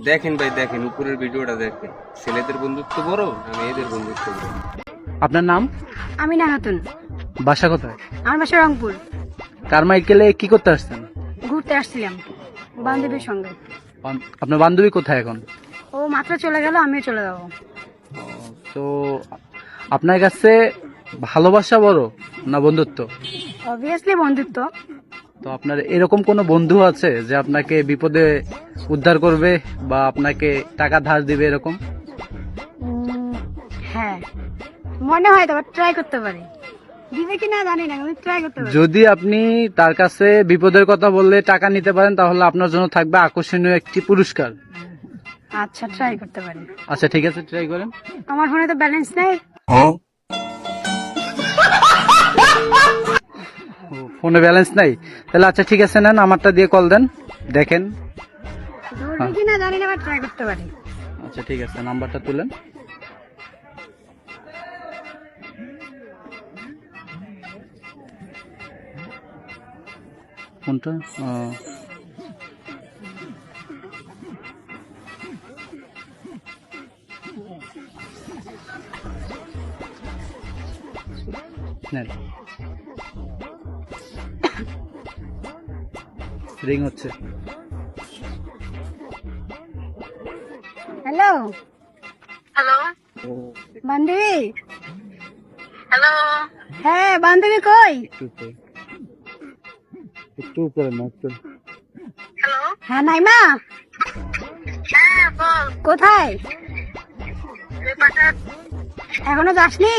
দেখেন ভাই, দেখেন উপরের ভিডিওটা দেখেন। ছেলেদের বন্ধুত্ব বড় না মেয়েদের বন্ধুত্ব বড়? আপনার নাম? আমি না নতুন। বাসা কোথায়? আমার বাসা রংপুর। কারমাইকেলে কি করতে আসছেন? ঘুরতে আসছিলাম বান্ধবীর সঙ্গে। আপনার বান্ধবী কোথায় এখন? ও মাত্র চলে গেল, আমিও চলে যাবো। তো আপনার কাছে ভালোবাসা বড় না বন্ধুত্ব? অবভিয়াসলি বন্ধুত্ব। তো আপনার এরকম কোনো বন্ধু আছে যে আপনাকে বিপদে উদ্ধার করবে বা আপনাকে টাকা ধার দিবে এরকম? হ্যাঁ, মনে হয় তো, ট্রাই করতে পারি। দিবে কিনা জানি না, আমি ট্রাই করতে পারি। যদি আপনি তার কাছে বিপদের কথা বললে টাকা নিতে পারেন তাহলে আপনার জন্য থাকবে আকর্ষণীয় একটি পুরস্কার। আচ্ছা, ট্রাই করতে পারি। আচ্ছা ঠিক আছে, ট্রাই করেন। আমার ফোনে তো ব্যালেন্স নেই। ফোনে ব্যালেন্স নাই? তাহলে আচ্ছা ঠিক আছে, নেন আমারটা দিয়ে কল দেন, দেখেন। ধরবে কিনা জানি না, আবার ট্রাই করতে পারি। আচ্ছা ঠিক আছে, নাম্বারটা তুলেন। কোনটা? নেন, রিং হচ্ছে। হ্যালো হ্যালো, বান্ধবী। হ্যালো, হ্যাঁ বান্ধবী কই? একটু উপরে না, একটু। হ্যালো, হ্যাঁ নাইমা। হ্যাঁ বল, কোথায়? এখনো যাসনি?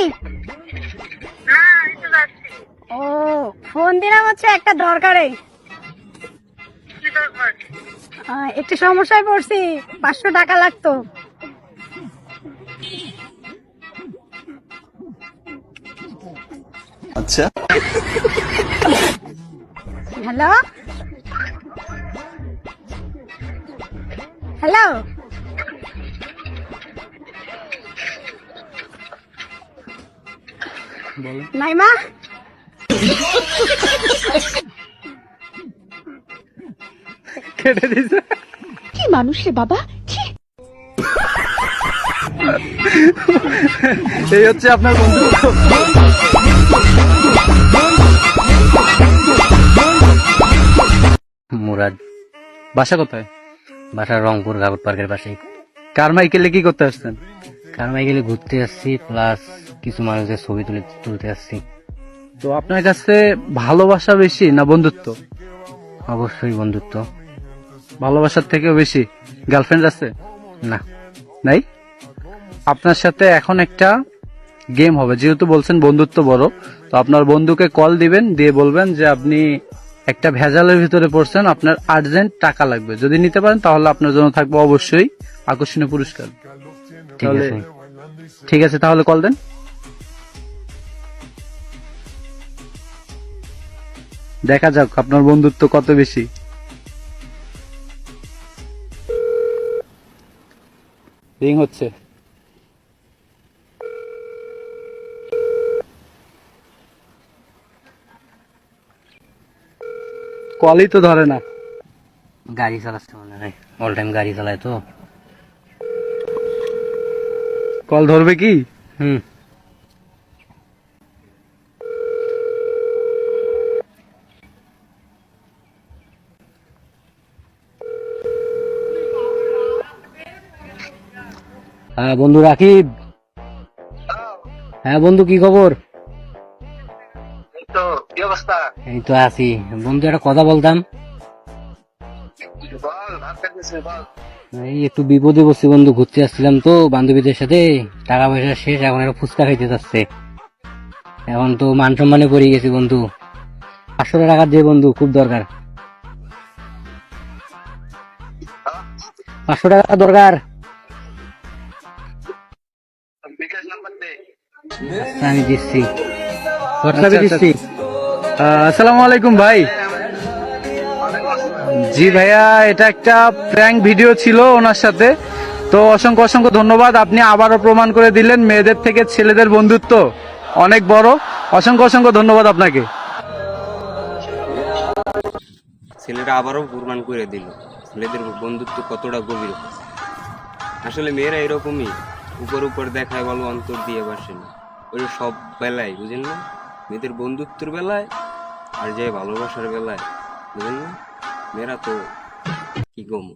ও, ফোন দিলাম হচ্ছে একটা দরকারে। একটু সমস্যায় পড়ছি, 500 টাকা লাগতো। আচ্ছা, হ্যালো হ্যালো, বলেন। নাইমা। কেটে দিছে। কি মানুষ রে বাবা। এই হচ্ছে আপনার বন্ধু। মুরাদ। বাসা কোথায়? বাসা রংপুর গাবট পার্কের পাশে। কারমাইকেলে কি করতে আসছেন? কারমাইকেলে ঘুরতে আসছি, প্লাস কিছু মানুষের ছবি তুলতে আসছি। তো আপনার কাছে ভালোবাসা বেশি না বন্ধুত্ব? অবশ্যই বন্ধুত্ব। ভালোবাসার থেকেও বেশি? গার্লফ্রেন্ড আছে? না। নাই? আপনার সাথে এখন একটা গেম হবে, যেহেতু বলছেন বন্ধুত্ব বড়, তো আপনার বন্ধুকে কল দিবেন, দিয়ে বলবেন যে আপনি একটা ভেজালের ভিতরে পড়ছেন, আপনার আর্জেন্ট টাকা লাগবে, যদি নিতে পারেন তাহলে আপনার জন্য থাকবে অবশ্যই আকর্ষণীয় পুরস্কার। ঠিক আছে। ঠিক আছে, তাহলে কল দেন। দেখা যাক আপনার বন্ধুত্ব কত বেশি। রিং হচ্ছে। কলই তো ধরে না। গাড়ি চালাচ্ছে মনে হয়, অল টাইম গাড়ি চালায় তো। কল ধরবে কি? হুম। হ্যাঁ বন্ধু রাকিব। হ্যাঁ বন্ধু, কি খবর? কি অবস্থা? এই তো আছি বন্ধু, একটা কথা বলতাম। বল, ভাত খাইতেছিস বল। এই একটু বিপদে বসছি বন্ধু, ঘুরতে আসছিলাম তো বান্ধবীদের সাথে, টাকা পয়সা শেষ, এখন একটা ফুচকা খাইতে যাচ্ছে। এখন তো মান সম্মানে পড়ে গেছি বন্ধু, 500 টাকা দিয়ে বন্ধু, খুব দরকার। 500 টাকা দরকার। বিকাশ নাম্বার দে। আচ্ছা, আমি দিচ্ছি, হোয়াটসঅ্যাপে দিচ্ছি। আসসালামু আলাইকুম ভাই। জি ভাইয়া, এটা একটা প্র্যাঙ্ক ভিডিও ছিল ওনার সাথে, তো অসংখ্য অসংখ্য ধন্যবাদ। আপনি আবারও প্রমাণ করে দিলেন মেয়েদের থেকে ছেলেদের বন্ধুত্ব অনেক বড়। অসংখ্য অসংখ্য ধন্যবাদ আপনাকে। ছেলেরা আবারও প্রমাণ করে দিল ছেলেদের বন্ধুত্ব কতটা গভীর। আসলে মেয়েরা এরকমই, উপর উপর দেখায় বলো, অন্তর দিয়ে বাসে না। ওই সব বেলায়, বুঝেন না, মেয়েদের বন্ধুত্বের বেলায় আর যে ভালোবাসার বেলায়, বুঝেন না, মেয়েরা তো কি কম।